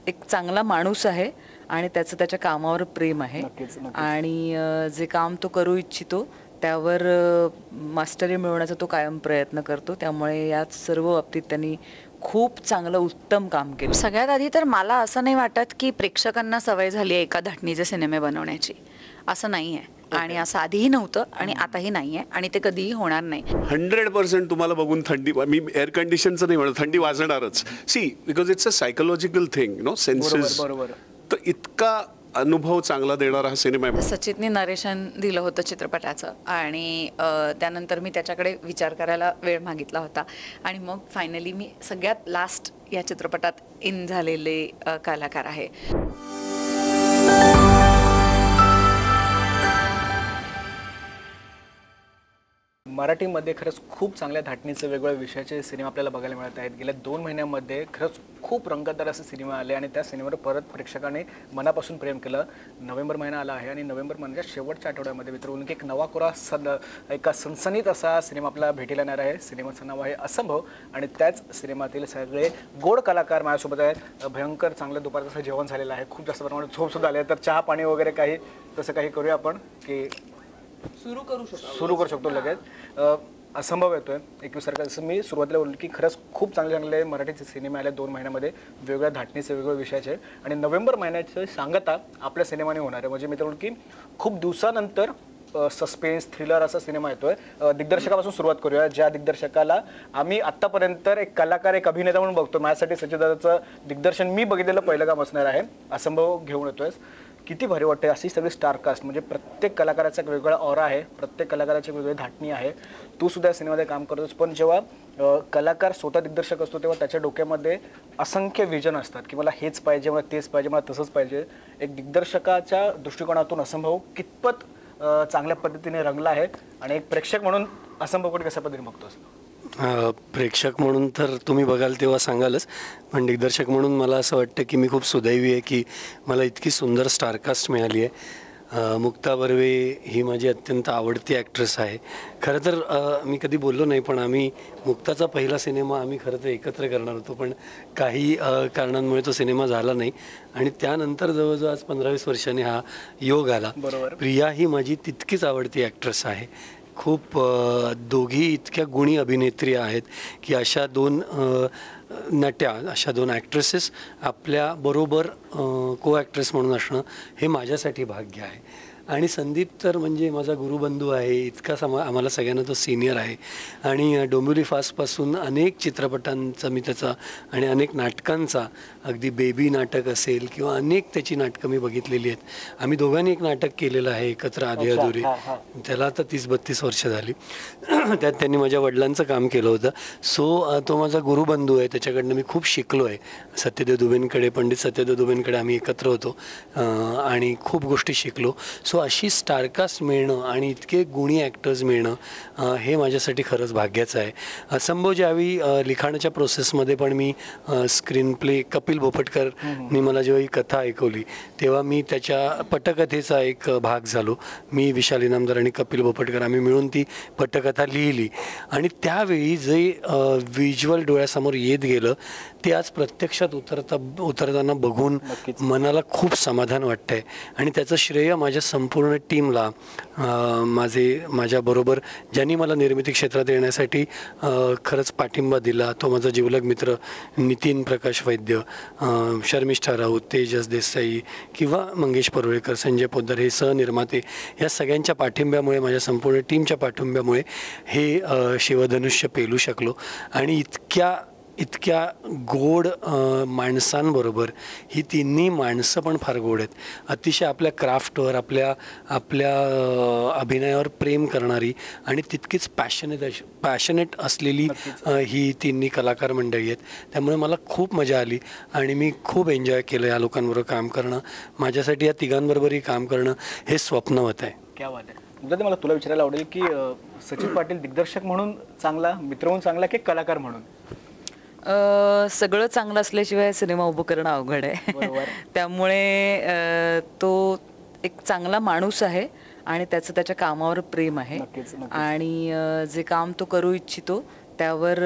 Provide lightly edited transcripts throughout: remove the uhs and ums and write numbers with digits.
एक चांगला माणूस आहे आणि त्याचं त्याच्या कामावर प्रेम आहे. आणि जे काम तो करू इच्छितो त्यावर मास्टरी मिळवण्याचा तो कायम प्रयत्न करतो. त्यामुळे या सर्व बाबतीत त्यांनी खूप चांगलं उत्तम काम केलं. सगळ्यात आधी तर मला असं नाही वाटत की प्रेक्षकांना सवय झाली आहे एका धाटणीचे सिनेमे बनवण्याची. असं नाही आहे आणि असं आधीही नव्हतं आणि आताही नाही आहे आणि ते कधीही होणार नाही. 100% तुम्हाला बघून थंडी, मी एअर कंडिशनचं नाही म्हणत, थंडी वाजणारच. See because it's a psychological thing, no senses. तर इतका अनुभव चांगला देणारा हा सिनेमा आहे. सचितने नरेशन दिलं होतं चित्रपटाचं आणि त्यानंतर मी त्याच्याकडे विचार करायला वेळ मागितला होता आणि मग फायनली मी सगळ्यात लास्ट या चित्रपटात इन झालेले कलाकार आहे. मराठीमध्ये खरंच खूप चांगल्या धाटणीचे वेगवेगळ्या विषयाचे सिनेमा आपल्याला बघायला मिळत आहेत. गेल्या 2 महिन्यांमध्ये खरंच खूप रंगतदार असे सिनेमा आले आणि त्या सिनेमावर परत प्रेक्षकाने मनापासून प्रेम केलं. नोव्हेंबर महिना आला आहे आणि नोव्हेंबर महिन्याच्या शेवटच्या आठवड्यामध्ये मित्रांनो एक नवा कोरा एका सनसनीत असा सिनेमा आपल्याला भेटीला येणार आहे. सिनेमाचं नाव आहे असंभव आणि त्याच सिनेमातील सगळे गोड कलाकार माझ्यासोबत आहेत. भयंकर चांगलं दुपारचं असं जेवण झालेलं आहे, खूप जास्त प्रमाणात झोपसुद्धा आले. तर चहा पाणी वगैरे काही तसं काही करूया आपण की सुरू करू शकतो लगेच. असंभव येतोय 21 तारखेला. जसं मी सुरुवातीला बोललो की खरंच खूप चांगले चांगले मराठीचे सिनेमे आले 2 महिन्यामध्ये, वेगवेगळ्या धाटणीचे वेगवेगळ्या विषयाचे. आणि नोव्हेंबर महिन्याची सांगता आपल्या सिनेमाने होणार आहे. म्हणजे मित्रांनो की खूप दिवसानंतर सस्पेन्स थ्रिलर असा सिनेमा येतोय. दिग्दर्शकापासून सुरुवात करूया. ज्या दिग्दर्शकाला आम्ही आत्तापर्यंत एक कलाकार एक अभिनेता म्हणून बघतो. माझ्यासाठी सचिदादाचं दिग्दर्शन मी बघितलेलं पहिलं काम असणार आहे. असंभव घेऊन येतोय. किती भारी वाटते अशी सगळी स्टारकास्ट. म्हणजे प्रत्येक कलाकाराचा एक वेगळा ऑरा आहे, प्रत्येक कलाकाराची वेगळी धाटणी आहे. तू सुद्धा या सिनेमामध्ये काम करतोस, पण जेव्हा कलाकार स्वतः दिग्दर्शक असतो तेव्हा त्याच्या डोक्यामध्ये असंख्य विजन असतात की मला हेच पाहिजे, मला तेच पाहिजे, मला तसंच पाहिजे. एक दिग्दर्शकाच्या दृष्टिकोनातून असंभव कितपत चांगल्या पद्धतीने रंगला आहे आणि एक प्रेक्षक म्हणून असंभवकडे कशा पद्धतीने बघतोस? प्रेक्षक म्हणून तर तुम्ही बघाल तेव्हा सांगालच, पण दिग्दर्शक म्हणून मला असं वाटतं की मी खूप सुदैवी आहे की मला इतकी सुंदर स्टारकास्ट मिळाली आहे. मुक्ता बर्वे ही माझी अत्यंत आवडती ॲक्ट्रेस आहे. खरं तर मी कधी बोललो नाही, पण आम्ही मुक्ताचा पहिला सिनेमा आम्ही खरं तर एकत्र करणार होतो, पण काही कारणांमुळे तो सिनेमा झाला नाही आणि त्यानंतर जवळजवळ आज 15-20 वर्षांनी हा योग आला. प्रिया ही माझी तितकीच आवडती ॲक्ट्रेस आहे. खूप दोघी इतक्या गुणी अभिनेत्री आहेत की अशा 2 नट्या, अशा 2 ॲक्ट्रेसेस आपल्याबरोबर को ॲक्ट्रेस म्हणून असणं हे माझ्यासाठी भाग्य आहे. आणि संदीप तर म्हणजे माझा गुरुबंधू आहे. इतका आम्हाला सगळ्यांना तो सिनियर आहे आणि डोंबिवली फास्टपासून अनेक चित्रपटांचा मी त्याचा आणि अनेक नाटकांचा, अगदी बेबी नाटक असेल किंवा अनेक त्याची नाटकं मी बघितलेली आहेत. आम्ही दोघांनी एक नाटक केलेलं आहे एकत्र, आधी अधुरी. त्याला आता 30-32 वर्ष झाली. त्यात त्यांनी माझ्या वडिलांचं काम केलं होतं. सो तो माझा गुरुबंधू आहे, त्याच्याकडनं मी खूप शिकलो आहे. सत्यदेव दुबेंकडे, पंडित सत्यदेव दुबेंकडे आम्ही एकत्र होतो आणि खूप गोष्टी शिकलो. सो अशी स्टारकास्ट मिळणं आणि इतके गुणी ॲक्टर्स मिळणं हे माझ्यासाठी खरंच भाग्याचं आहे. असंभव ज्यावेळी लिखाणाच्या प्रोसेसमध्ये पण मी स्क्रीन प्ले कपिल भोपटकरनी मला जेव्हा ही कथा ऐकवली तेव्हा मी त्याच्या पटकथेचा एक भाग झालो. मी, विशाल इनामदार आणि कपिल भोपटकर आम्ही मिळून ती पटकथा लिहिली आणि त्यावेळी जे व्हिज्युअल डोळ्यासमोर येत गेलं ते आज प्रत्यक्षात उतरताना बघून मनाला खूप समाधान वाटतं आहे. आणि त्याचं श्रेय माझ्या संपूर्ण टीमला, माझ्याबरोबर ज्यांनी मला निर्मिती क्षेत्रात येण्यासाठी खरंच पाठिंबा दिला, तो माझा जिवलग मित्र नितीन प्रकाश वैद्य, शर्मिष्ठा राऊत, तेजस देसाई किंवा मंगेश परुळेकर, संजय पोद्दार हे सहनिर्माते, या सगळ्यांच्या पाठिंब्यामुळे, माझ्या संपूर्ण टीमच्या पाठिंब्यामुळे हे शिवधनुष्य पेलू शकलो. आणि इतक्या गोड माणसांबरोबर ही तिन्ही माणसं पण फार गोड आहेत. अतिशय आपल्या क्राफ्टवर, आपल्या अभिनयावर प्रेम करणारी आणि तितकीच पॅशनेट असलेली ही तिन्ही कलाकार मंडळी आहेत. त्यामुळे मला खूप मजा आली आणि मी खूप एन्जॉय केलं या लोकांबरोबर काम करणं. माझ्यासाठी या तिघांबरोबरही काम करणं हे स्वप्नवत आहे. क्या बात आहे. मुद्दा मला तुला विचारायला आवडेल की सचिन पाटील दिग्दर्शक म्हणून चांगला, मित्र म्हणून चांगला की कलाकार म्हणून? सगळं चांगलं असल्याशिवाय सिनेमा उभं करणं अवघड आहे. त्यामुळे तो एक चांगला माणूस आहे आणि त्याचं त्याच्या कामावर प्रेम आहे. आणि जे काम तो करू इच्छितो त्यावर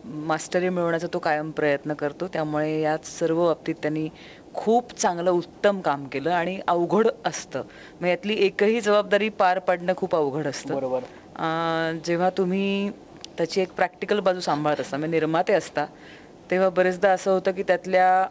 मास्टरी मिळवण्याचा तो कायम प्रयत्न करतो. त्यामुळे यात सर्व बाबतीत त्यांनी खूप चांगलं उत्तम काम केलं आणि अवघड असतं, मग यातली एकही जबाबदारी पार पाडणं खूप अवघड असतं. बरोबर. जेव्हा तुम्ही त्याची एक प्रॅक्टिकल बाजू सांभाळत असता, म्हणजे निर्माते असता, तेव्हा बरेचदा असं होतं की त्यातल्या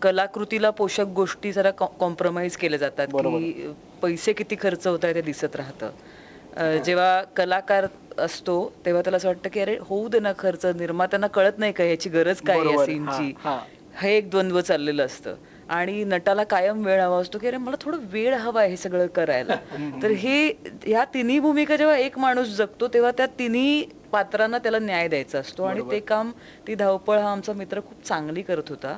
कलाकृतीला पोषक गोष्टी जरा कॉम्प्रोमाइज केल्या जातात, की पैसे किती खर्च होत आहे ते दिसत राहतं. जेव्हा कलाकार असतो तेव्हा त्याला असं वाटतं की अरे होऊ दे ना खर्च, निर्मात्यांना कळत नाही का ह्याची गरज काय आहे सीनची, हे एक द्वंद्व चाललेलं असतं. आणि नटाला कायम वेळ हवा असतो की अरे मला थोडं वेळ हवा आहे हे सगळं करायला. तर ह्या तिन्ही भूमिका जेव्हा एक माणूस जगतो तेव्हा त्या तिन्ही पात्रांना त्याला न्याय द्यायचा असतो. आणि ते काम, ती धावपळ हा आमचा मित्र खूप चांगली करत होता,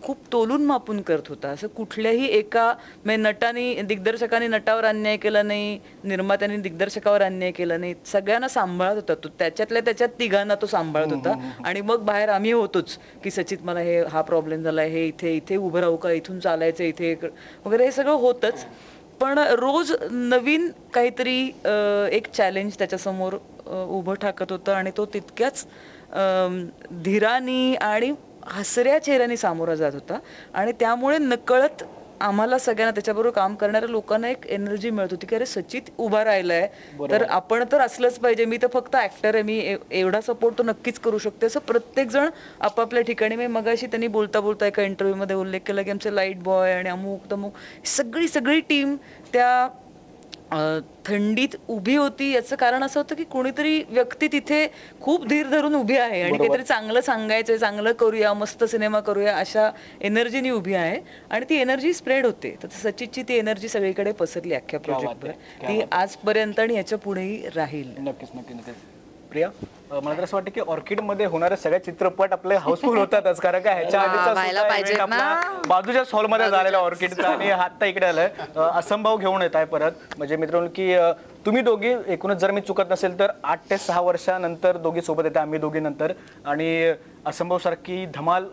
खूप तोलून मापून करत होता. असं कुठल्याही एका नटाने, दिग्दर्शकाने नटावर अन्याय केला नाही, निर्मात्याने दिग्दर्शकावर अन्याय केला नाही, सगळ्यांना सांभाळत होता तो. त्याच्यात तिघांना तो सांभाळत होता. आणि मग बाहेर आम्ही होतोच की सचित मला हा प्रॉब्लेम झाला, हे इथे उभं राहू का, इथून चालायचं इथे वगैरे, हे सगळं होतच. पण रोज नवीन काहीतरी एक चॅलेंज त्याच्यासमोर उभं ठाकत होतं आणि तो तितक्याच धीरानी आणि हसऱ्या चेहऱ्याने सामोरा जात होता. आणि त्यामुळे नकळत आम्हाला सगळ्यांना, त्याच्याबरोबर काम करणाऱ्या लोकांना एक एनर्जी मिळत होती की अरे सचित उभा राहिलाय तर आपण तर असलंच पाहिजे, मी तर फक्त ऍक्टर आहे, मी एवढा सपोर्ट तो नक्कीच करू शकते. असं प्रत्येक जण आपापल्या ठिकाणी. मी मगाशी त्यांनी बोलता एका इंटरव्ह्यू मध्ये उल्लेख केला की आमचे लाईट बॉय आणि अमुक तमुक सगळी टीम त्या थंडीत उभी होती. याचं कारण असं होतं की कोणीतरी व्यक्ती तिथे खूप धीर धरून उभी आहे आणि काहीतरी चांगलं सांगायचंय, चांगलं करूया, मस्त सिनेमा करूया अशा एनर्जीनी उभी आहे. आणि ती एनर्जी स्प्रेड होते. तर सचितची ती एनर्जी सगळीकडे पसरली अख्ख्या प्रोजेक्टवर. ती आजपर्यंत आणि याच्या पुढेही राहील. नक्कीच. प्रिया, मला तर असं वाटतं की ऑर्किडमध्ये होणारे सगळे चित्रपट आपले हाऊसफुल होतातच, कारण का ह्याच्या आधीचा बाजूच्या हॉलमध्ये झालेला ऑर्किडचा आणि आता इकडे आलाय असंभव घेऊन येत आहे परत. म्हणजे मित्रांनो की तुम्ही दोघी एकूणच, जर मी चुकत नसेल तर 8 ते 6 वर्षानंतर दोघी सोबत येते, आम्ही दोघी नंतर. आणि असंभव सारखी धमाल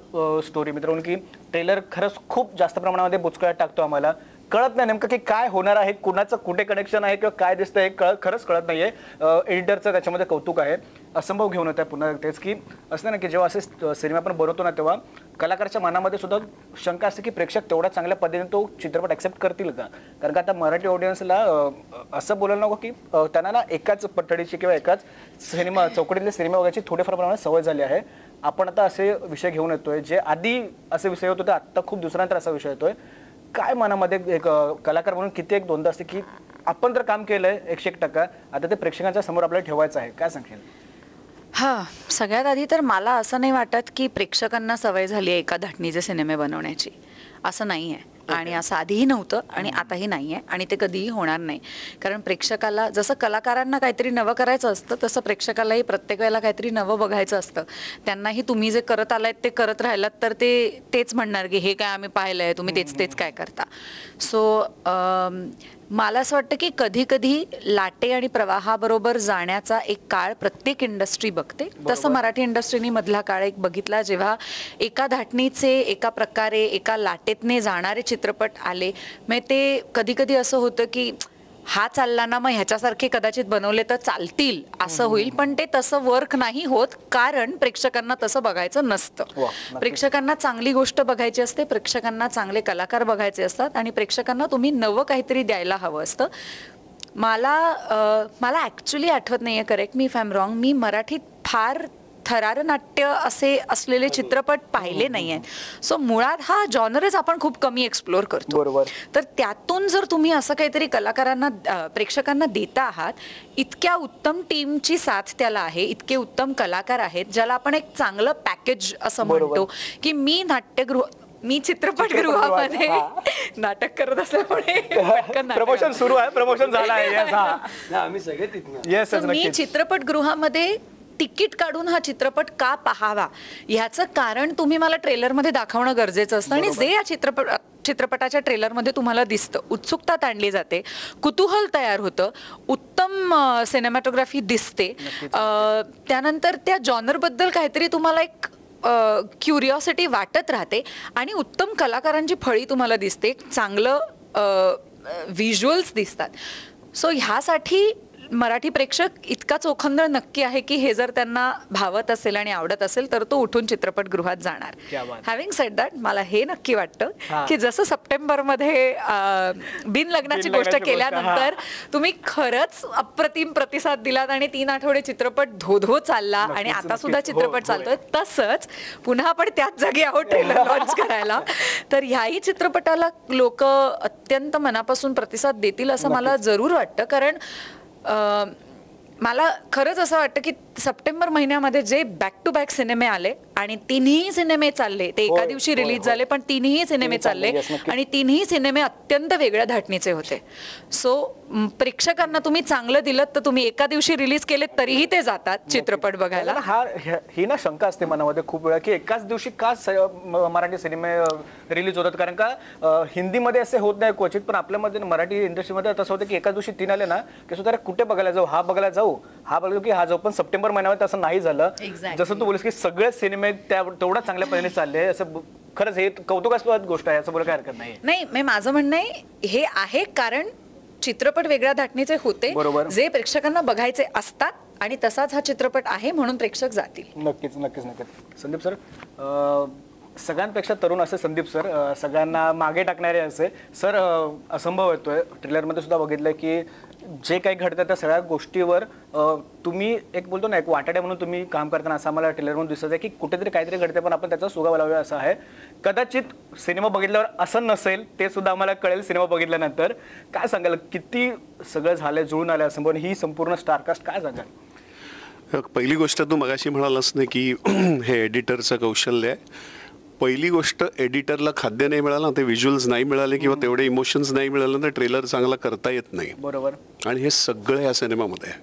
स्टोरी मित्रांनो की ट्रेलर खरंच खूप जास्त प्रमाणामध्ये बुचकळ्यात टाकतो. आम्हाला कळत नाही नेमकं की काय होणार आहे, कुणाचं कुठे कनेक्शन आहे किंवा काय दिसतंय खरंच कळत नाहीये. एडिटरचं त्याच्यामध्ये कौतुक आहे. असंभव घेऊन येत आहे पुन्हा तेच की असं ना की जेव्हा असे सिनेमा आपण बनवतो ना तेव्हा कलाकाराच्या मनामध्ये सुद्धा शंका असते की प्रेक्षक तेवढ्या चांगल्या पद्धतीने तो चित्रपट ॲक्सेप्ट करतील का. कारण का आता मराठी ऑडियन्सला असं बोलायला नको की त्यांना ना एकाच पठडीची किंवा एकाच चौकटीतले सिनेमा बघायची थोडेफार प्रमाणात सवय झाली आहे. आपण आता असे विषय घेऊन येतोय जे आधी असे विषय होत होते, आत्ता खूप दुसऱ्यांतर असा विषय येतोय. काय मनामध्ये एक कलाकार म्हणून किती एक दोनदा असते की आपण तर काम केलंय 101%, आता ते प्रेक्षकांच्या समोर आपल्याला ठेवायचं आहे, काय सांगशील? सगळ्यात आधी तर मला असं नाही वाटत की प्रेक्षकांना सवय झाली आहे एका धाटणीचे सिनेमे बनवण्याची. असं नाही आहे आणि असं आधीही नव्हतं आणि आताही नाही आहे आणि ते कधीही होणार नाही. कारण प्रेक्षकाला जसं कलाकारांना काहीतरी नवं करायचं असतं तसं प्रेक्षकालाही प्रत्येक वेळेला काहीतरी नवं बघायचं असतं. त्यांनाही तुम्ही जे करत आलात ते करत राहिलात तर तेच म्हणणार की हे काय आम्ही पाहिलंय, तुम्ही तेच काय करता. सो मला असं वाटतं की कधी कधी लाटे आणि प्रवाहाबरोबर जाण्याचा एक काळ प्रत्येक इंडस्ट्री बघते. तसं मराठी इंडस्ट्रीने मधला काळ एक बघितला जेव्हा एका धाटणीचे एका प्रकारे एका लाटेतने जाणारे चित्रपट आले. मग ते कधी कधी असं होतं की हा चालला ना, मग ह्याच्यासारखे कदाचित बनवले तर चालतील असं होईल. पण ते तसं वर्क नाही होत, कारण प्रेक्षकांना तसं बघायचं नसतं. प्रेक्षकांना चांगली गोष्ट बघायची असते, प्रेक्षकांना चांगले कलाकार बघायचे असतात आणि प्रेक्षकांना तुम्ही नवं काहीतरी द्यायला हवं असतं. मला ॲक्च्युली आठवत नाही आहे, correct me if I am wrong, मी मराठीत फार थरारनाट्य असे असलेले चित्रपट पाहिले नाही आहेत. सो मुळात हा जॉनरच आपण खूप कमी एक्सप्लोअर करतो. बरोबर. तर त्यातून जर तुम्ही असं काहीतरी कलाकारांना प्रेक्षकांना देता आहात, इतक्या उत्तम टीमची साथ त्याला आहे, इतके उत्तम कलाकार आहेत ज्याला आपण एक चांगलं पॅकेज असं म्हणतो की मी चित्रपटगृहामध्ये नाटक करत असल्यामुळे प्रमोशन सुरू आहे, प्रमोशन झालं आहे. आम्ही सगळे मी चित्रपटगृहामध्ये तिकीट काढून हा चित्रपट का पाहावा ह्याचं कारण तुम्ही मला ट्रेलरमध्ये दाखवणं गरजेचं असतं. आणि जे या चित्रपटाच्या ट्रेलरमध्ये तुम्हाला दिसतं, उत्सुकता ताणली जाते, कुतूहल तयार होतं, उत्तम सिनेमॅटोग्राफी दिसते, त्यानंतर त्या जॉनरबद्दल काहीतरी तुम्हाला एक क्युरिओसिटी वाटत राहते आणि उत्तम कलाकारांची फळी तुम्हाला दिसते, चांगलं व्हिज्युअल्स दिसतात. सो ह्यासाठी मराठी प्रेक्षक इतका चोखंदळ नक्की आहे की हे जर त्यांना भावत असेल आणि आवडत असेल तर तो उठून चित्रपटगृहात जाणार. क्या बात. हॅव्हिंग सेड दॅट मला हे नक्की वाटतं हा. की जसं सप्टेंबरमध्ये बिनलग्नाची गोष्ट गोष्ट, केल्यानंतर तुम्ही खरंच अप्रतिम प्रतिसाद दिलात आणि 3 आठवडे चित्रपट धो चालला आणि नक्कीच, आता सुद्धा नक्कीच. चित्रपट हो, चालतोय. तसंच पुन्हा आपण त्याच जागी आहोत ट्रेलर लॉन्च करायला. तर ह्याही चित्रपटाला लोक अत्यंत मनापासून प्रतिसाद देतील असं मला जरूर वाटतं. कारण मला खरंच असं वाटतं की सप्टेंबर महिन्यामध्ये जे बॅक टू बॅक सिनेमे आले आणि तिन्ही सिनेमे चालले ते एका होय, दिवशी होय, रिलीज होय. झाले पण तिन्ही सिनेमे चालले yes, नक्कीच. आणि तिन्ही सिनेमे अत्यंत वेगळ्या धाटणीचे होते. सो प्रेक्षकांना तुम्ही चांगलं दिलं तर तुम्ही एका दिवशी रिलीज केले तरीही ते जातात चित्रपट बघायला. ही ना शंका असते मनामध्ये खूप वेळा की एकाच दिवशी का मराठी सिनेमे रिलीज होतात. कारण का हिंदीमध्ये असे होत नाही क्वचित, पण आपल्यामध्ये मराठी इंडस्ट्रीमध्ये तसं होतं की एकाच दिवशी 3 आले ना की सुद्धा कुठे बघायला जाऊ, हा बघायला जाऊ की हा जाऊ. पण सप्टेंबर महिन्यामध्ये तसं नाही झालं. Exactly. जसं तू बोलस की सगळे सिनेमे तेवढा चांगल्या पद्धतीने चालले. असं खरंच हे कौतुकास्पद गोष्ट आहे, असं बोलायला काय हरकत नाही. नाही माझं म्हणणं आहे हे आहे कारण चित्रपट वेगळ्या धाटणीचे होते बरोबर. जे प्रेक्षकांना बघायचे असतात आणि तसाच हा चित्रपट आहे म्हणून प्रेक्षक जातील. नक्कीच नक्कीच नक्कीच. संदीप सर, सगळ्यांपेक्षा तरुण असे संदीप सर, सगळ्यांना मागे टाकणारे असे सर, असंभव येतोय. ट्रेलरमध्ये सुद्धा बघितलंय की जे काही घडतं त्या सगळ्या गोष्टीवर तुम्ही एक बोलतो ना एक वाटाड्या म्हणून तुम्ही काम करताना असं आम्हाला ट्रेलरमधून दिसत आहे की कुठेतरी काहीतरी घडते पण आपण त्याचा सुगावा लावूया असं आहे. कदाचित सिनेमा बघितल्यावर असं नसेल, ते सुद्धा आम्हाला कळेल सिनेमा बघितल्यानंतर. काय सांगाल, किती सगळं झालंय, जुळून आलं असं पण ही संपूर्ण स्टारकास्ट, काय सांगाल? पहिली गोष्ट तू मगाशी म्हणालास ना की हे एडिटरचं कौशल्य आहे. पहिली गोष्ट, एडिटरला खाद्य नाही मिळालं, ते व्हिज्युअल्स नाही मिळाले किंवा तेवढे इमोशन्स नाही मिळालं तर ट्रेलर चांगला करता येत नाही. बरोबर. आणि हे सगळं या सिनेमामध्ये आहे.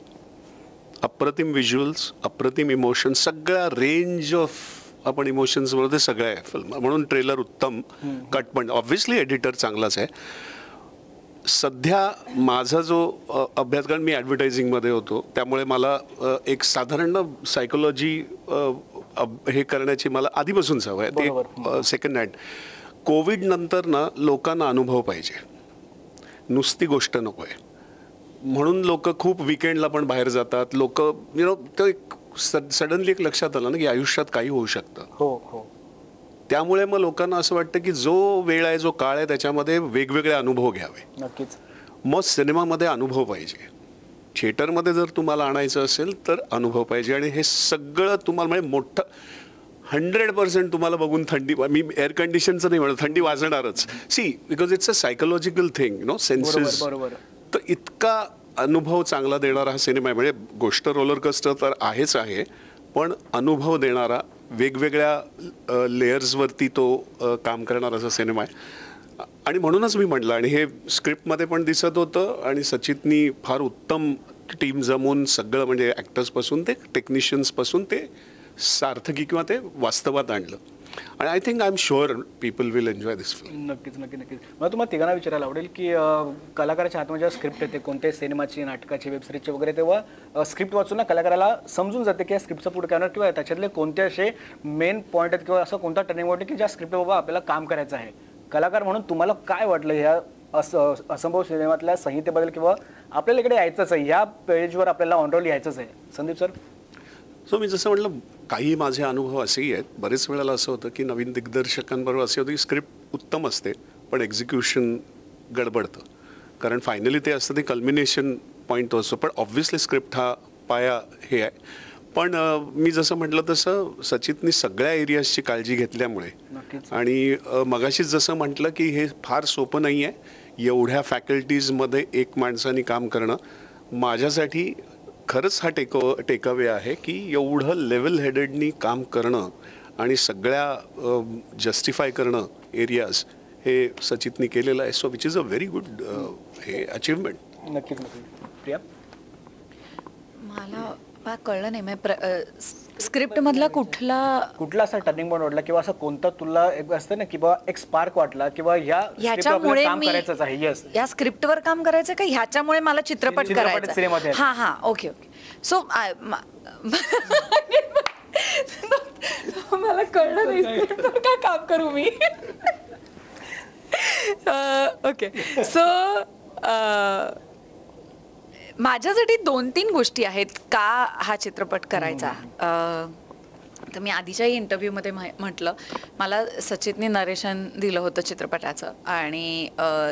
अप्रतिम व्हिज्युअल्स, अप्रतिम इमोशन्स, सगळ्या रेंज ऑफ आपण इमोशन्स बरोबर ते सगळं आहे फिल्म. म्हणून ट्रेलर उत्तम, कट पण ऑब्व्हियसली एडिटर चांगलाच आहे. सध्या माझा जो अभ्यास, कारण मी ॲडव्हर्टायझिंगमध्ये होतो त्यामुळे मला एक साधारण सायकोलॉजी हे करण्याची मला आधीपासून सवय आहे. ते सेकंड हँड. कोविड नंतर ना लोकांना अनुभव पाहिजे, नुसती गोष्ट नको आहे. म्हणून लोक खूप विकेंडला पण बाहेर जातात. लोक तो एक सडनली एक लक्षात आलं ना की आयुष्यात काही होऊ शकतं. हो हो. त्यामुळे मग लोकांना असं वाटतं की जो वेळ आहे, जो काळ आहे, त्याच्यामध्ये वेगवेगळे अनुभव घ्यावे. नक्कीच. मग सिनेमामध्ये अनुभव पाहिजे. थिएटरमध्ये जर तुम्हाला आणायचं असेल तर अनुभव पाहिजे. आणि हे सगळं तुम्हाला म्हणजे मोठं 100% तुम्हाला बघून थंडी, मी एअर कंडिशनचं नाही म्हणत, थंडी वाजणारच. See, because it's a psychological thing, no senses. बरोबर. तर इतका अनुभव चांगला देणारा हा सिनेमा आहे. म्हणजे गोष्ट रोलर कोस्टर तर आहेच आहे, पण अनुभव देणारा, वेगवेगळ्या लेयर्सवरती तो काम करणारा असा सिनेमा आहे. आणि म्हणूनच मी म्हटलं, आणि हे स्क्रिप्टमध्ये पण दिसत होतं आणि सचितनी फार उत्तम टीम जमून सगळं, म्हणजे ॲक्टर्सपासून ते टेक्निशियन्सपासून ते सार्थकी किंवा ते वास्तवात आणलं. आणि I think I am sure people will enjoy this film. नक्कीच नक्की नक्कीच. मला तुम्हाला तिघांना विचारायला आवडेल की कलाकाराच्या हातमध्ये जेव्हा स्क्रिप्ट येते कोणत्याही सिनेमाची, नाटकाची, वेबसिरीजची वगैरे, तेव्हा स्क्रिप्ट वाचून ना कलाकाराला समजून जाते की या स्क्रिप्टचा पुढे काय होणार किंवा त्याच्यातले कोणते असे मेन पॉईंट आहेत किंवा असं कोणता टर्निंग पॉईंट की ज्या स्क्रिप्ट बाबा आपल्याला काम करायचं आहे. कलाकार म्हणून तुम्हाला काय वाटलं ह्या असंभव सिनेमातल्या संहितेबद्दल किंवा आपल्याला इकडे यायचंच आहे, ह्या पेजवर आपल्याला ऑनरोल यायचंच आहे? संदीप सर. सो मी जसं म्हटलं, काही माझे अनुभव असेही आहेत. बरेच वेळेला असं होतं की नवीन दिग्दर्शकांबरोबर असे होतं की स्क्रिप्ट उत्तम असते पण एक्झिक्युशन गडबडतं. कारण फायनली ते असतं, ते कल्मिनेशन पॉईंट असतो. पण ऑब्व्हियसली स्क्रिप्ट हा पाया हे आहे. पण मी जसं म्हटलं तसं सचितनी सगळ्या एरियाजची काळजी घेतल्यामुळे, आणि मगाशीच जसं म्हटलं की हे फार सोपं नाही आहे एवढ्या फॅकल्टीजमध्ये एक माणसाने काम करणं. माझ्यासाठी खरंच हा टेकअवे आहे की एवढं लेवल हेडेडनी काम करणं आणि सगळ्या जस्टिफाय करणं एरियाज, हे सचितनी केलेलं आहे. So which is a very good हे अचिव्हमेंट. नक्कीच नक्की. प्रिया. मला कळलं नाही, स्क्रिप्ट मधला कुठला असा टर्निंग पॉईंट वाटला किंवा असं कोणता तुला एक असतं ना किंवा एक स्पार्क वाटला किंवा ह्याच्यामुळे काम करायचंच आहे? यस, या स्क्रिप्टवर काम करायचं का ह्याच्यामुळे मला चित्रपट करायचा? हा ओके. सो मला कळलं नाही स्क्रिप्टवर काय काम करू मी. ओके. सो माझ्यासाठी 2-3 गोष्टी आहेत का हा चित्रपट करायचा. तर मी आधीच्याही इंटरव्ह्यूमध्ये म्हटलं, मला सचितने नरेशन दिलं होतं चित्रपटाचं आणि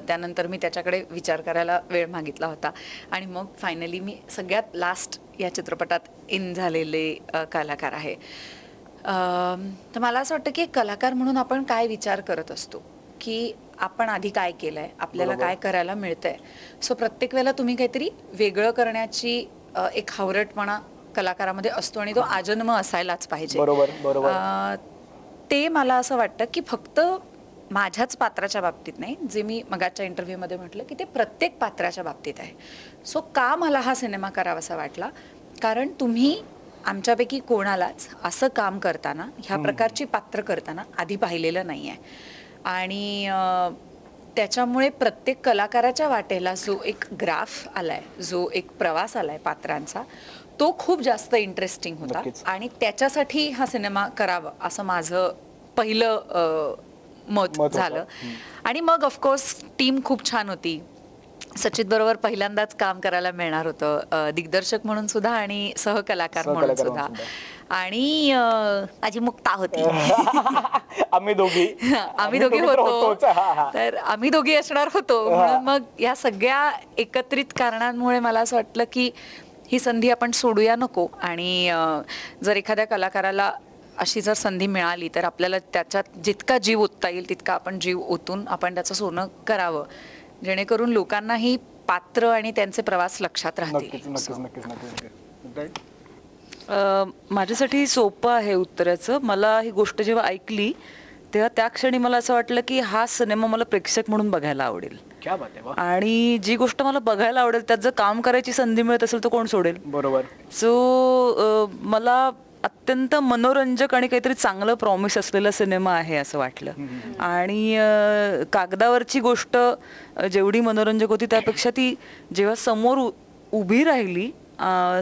त्यानंतर मी त्याच्याकडे विचार करायला वेळ मागितला होता आणि मग फायनली मी सगळ्यात लास्ट या चित्रपटात इन झालेले कलाकार आहे. तर मला असं वाटतं की कलाकार म्हणून आपण काय विचार करत असतो की आपण आधी काय केलंय, आपल्याला काय करायला मिळतंय. सो प्रत्येक वेळेला तुम्ही काहीतरी वेगळं करण्याची एक हावरटपणा कलाकारामध्ये असतो आणि तो आजन्म असायलाच पाहिजे. ते मला असं वाटतं की फक्त माझ्याच पात्राच्या बाबतीत नाही, जे मी मगाच्या इंटरव्ह्यूमध्ये म्हटलं की ते प्रत्येक पात्राच्या बाबतीत आहे. सो का मला हा सिनेमा करावासा वाटला, कारण तुम्ही आमच्यापैकी कोणालाच असं काम करताना, ह्या प्रकारची पात्र करताना आधी पाहिलेलं नाही आहे. आणि त्याच्यामुळे प्रत्येक कलाकाराच्या वाटेला जो एक ग्राफ आलाय, जो एक प्रवास आलाय पात्रांचा, तो खूप जास्त इंटरेस्टिंग होता. आणि त्याच्यासाठी हा सिनेमा करावा असं माझं पहिलं मत झालं. आणि मग ऑफकोर्स टीम खूप छान होती. सचित बरोबर पहिल्यांदाच काम करायला मिळणार होतं, दिग्दर्शक म्हणून सुद्धा आणि सहकलाकार म्हणून सुद्धा. आणि माझी मुक्ता होती. आम्ही दोघी होतो, तर आम्ही दोघी असणार होतो. म्हणून मग या सगळ्या एकत्रित कारणांमुळे मला असं वाटलं की ही संधी आपण सोडूया नको. आणि जर एखाद्या कलाकाराला अशी जर संधी मिळाली तर आपल्याला त्याच्यात जितका जीव ओतता येईल तितका आपण जीव ओतून आपण त्याचं सोनं करावं, जेणेकरून लोकांनाही पात्र आणि त्यांचे प्रवास लक्षात राहतील. माझ्यासाठी सोपं आहे उत्तराचं. मला ही गोष्ट जेव्हा ऐकली तेव्हा त्या क्षणी मला असं वाटलं की हा सिनेमा मला प्रेक्षक म्हणून बघायला आवडेल. क्या बात आहे. आणि जी गोष्ट मला बघायला आवडेल त्यात जर काम करायची संधी मिळत असेल तर कोण सोडेल. बरोबर. सो मला अत्यंत मनोरंजक आणि काहीतरी चांगलं प्रॉमिस असलेला सिनेमा आहे असं वाटलं. आणि कागदावरची गोष्ट जेवढी मनोरंजक होती त्यापेक्षा ती जेव्हा समोर उभी राहिली,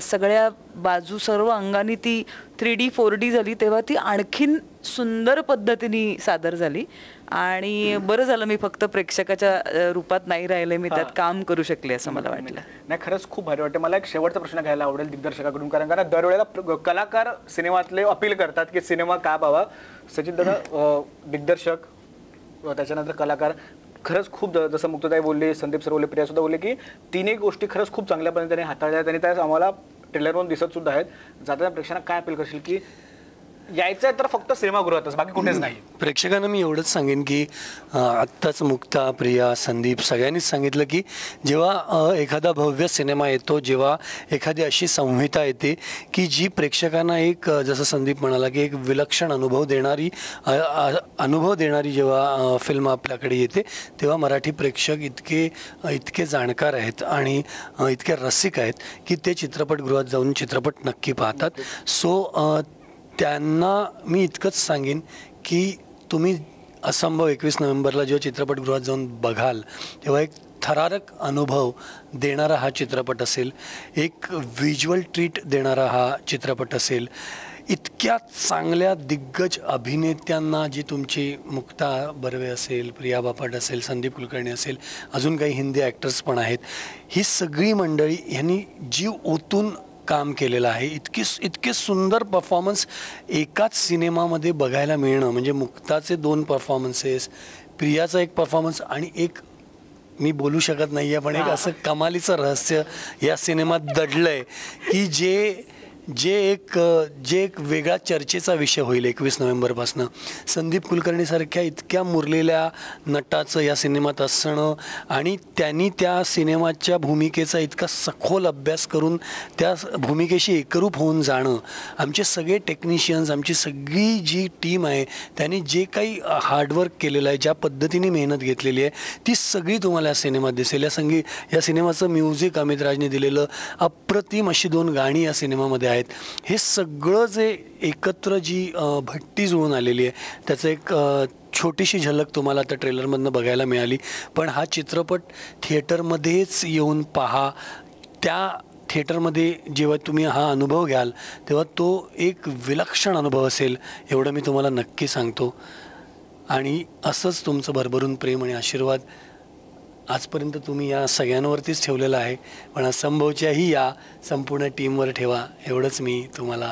सगळ्या बाजू सर्व अंगाने ती 3D 4D झाली, तेव्हा ती आणखीन सुंदर पद्धतीने सादर झाली. आणि बरं झालं मी फक्त प्रेक्षकाच्या रूपात नाही राहिले, मी त्यात काम करू शकले असं मला वाटलं. नाही, खरंच खूप भारी वाटतं. मला एक शेवटचा प्रश्न घ्यायला आवडेल दिग्दर्शकाकडून, कारण दरवेळेला कलाकार सिनेमातले अपील करतात की सिनेमा का पाहावा. सचिन दादा दिग्दर्शक, त्याच्यानंतर कलाकार, खरंच खूप जसं मुक्ताताई बोलले, संदीप सर बोलले, प्रिया सुद्धा बोलले की तिन्ही गोष्टी खरंच खूप चांगल्या पद्धतीने हाताळल्या आहेत आणि त्या आम्हाला ट्रेलरवरून दिसत सुद्धा आहेत. जाताना प्रेक्षकांना काय अपील करशील की यायचं तर फक्त सिनेमागृहातच, बाकी कुठेच नाही? प्रेक्षकांना मी एवढंच सांगेन की आत्ताच मुक्ता, प्रिया, संदीप सगळ्यांनीच सांगितलं की जेव्हा एखादा भव्य सिनेमा येतो, जेव्हा एखादी अशी संहिता येते की जी प्रेक्षकांना एक, जसं संदीप म्हणाला की एक विलक्षण अनुभव देणारी जेव्हा फिल्म आपल्याकडे येते, तेव्हा मराठी प्रेक्षक इतके जाणकार आहेत आणि इतके रसिक आहेत की ते चित्रपटगृहात जाऊन चित्रपट नक्की पाहतात. सो त्यांना मी इतकंच सांगेन की तुम्ही असंभव 21 नोव्हेंबरला जेव्हा चित्रपटगृहात जाऊन बघाल तेव्हा एक थरारक अनुभव देणारा हा चित्रपट असेल, एक व्हिज्युअल ट्रीट देणारा हा चित्रपट असेल. इतक्या चांगल्या दिग्गज अभिनेत्यांना, जी तुमची मुक्ता बर्वे असेल, प्रिया बापट असेल, संदीप कुलकर्णी असेल, अजून काही हिंदी ॲक्टर्स पण आहेत, ही सगळी मंडळी यांनी जीव ओतून काम केलेलं आहे. इतके सुंदर परफॉर्मन्स एकाच सिनेमामध्ये बघायला मिळणं, म्हणजे मुक्ताचे 2 परफॉर्मन्सेस, प्रियाचा एक परफॉर्मन्स आणि एक मी बोलू शकत नाही आहे पण एक असं कमालीचं रहस्य या सिनेमात दडलं आहे की जे एक वेगळा चर्चेचा विषय होईल 21 नोव्हेंबरपासनं. संदीप कुलकर्णीसारख्या इतक्या मुरलेल्या नटाचं या सिनेमात असणं आणि त्यांनी त्या सिनेमाच्या भूमिकेचा इतका सखोल अभ्यास करून त्या भूमिकेशी एकरूप होऊन जाणं, आमचे सगळे टेक्निशियन्स, आमची सगळी जी टीम आहे त्यांनी जे काही हार्डवर्क केलेलं आहे, ज्या पद्धतीने मेहनत घेतलेली आहे, ती सगळी तुम्हाला या सिनेमात दिसेल. या सिनेमाचं म्युझिक अमित राजने दिलेलं, अप्रतिम अशी 2 गाणी या सिनेमामध्ये आहेत. हे सगळं जे एकत्र जी भट्टी जुळून आलेली आहे त्याचं एक छोटीशी झलक तुम्हाला आता ट्रेलरमधनं बघायला मिळाली. पण हा चित्रपट थिएटरमध्येच येऊन पहा. त्या थिएटरमध्ये जेव्हा तुम्ही हा अनुभव घ्याल तेव्हा तो एक विलक्षण अनुभव असेल, एवढं मी तुम्हाला नक्की सांगतो. आणि असंच तुमचं भरभरून प्रेम आणि आशीर्वाद आजपर्यंत तुम्ही या सगळ्यांवरतीच ठेवलेलं आहे, पण संभवच्याही या संपूर्ण टीमवर ठेवा एवढंच मी तुम्हाला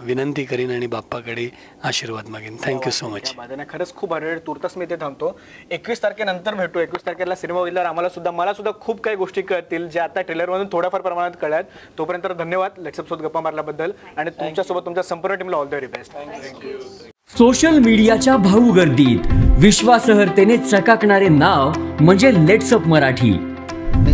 विनंती करीन आणि बाप्पाकडे आशीर्वाद मागेन. Thank you so much. खरंच खूप भारी. तुर्तास मी इथे थांबतो. 21 तारखेनंतर भेटू. 21 तारखेला सिनेमा बघितल्यावर मला सुद्धा खूप काही गोष्टी कळतील ज्या आता ट्रेलरमधून थोड्याफार प्रमाणात कळल्यात. तोपर्यंत धन्यवाद लेट्सअपसोबत गप्पा मारल्याबद्दल आणि तुमच्यासोबत तुमच्या संपूर्ण टीमला all the very best. Social मीडियाच्या भाऊ गर्दीत विश्वासार्हतेने चकाकणारे नाव म्हणजे लेट्सअप मराठी.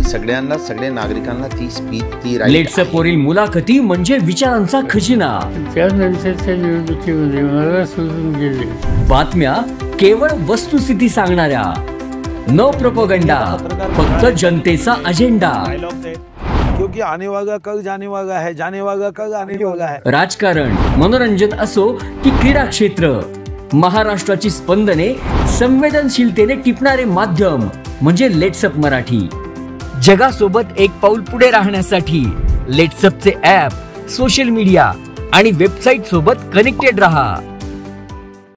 सगळ्यांना, सगळ्या नागरिकांना ती स्पीच, ती लेट्सअप वरील मुलाखती म्हणजे विचारांचा खजिना. त्यानंतरच्या निवडणुकीमध्ये मला सोडून गेले. बातम्या केवळ वस्तुस्थिती सांगणाऱ्या, न प्रोपगंडा, फक्त जनतेचा अजेंडा. क्योंकि आने वाला कल जाने वाला है, जाने वाला कल आने वाला है. राजकारण, मनोरंजन असो की क्रीडा क्षेत्र, महाराष्ट्राची स्पंदने संवेदनशीलतेने टिपणारे माध्यम म्हणजे लेट्सअप मराठी. जगासोबत एक पाऊल पुढे राहण्यासाठी लेट्सअपचे ॲप, सोशल मीडिया आणि वेबसाईट सोबत कनेक्टेड रहा.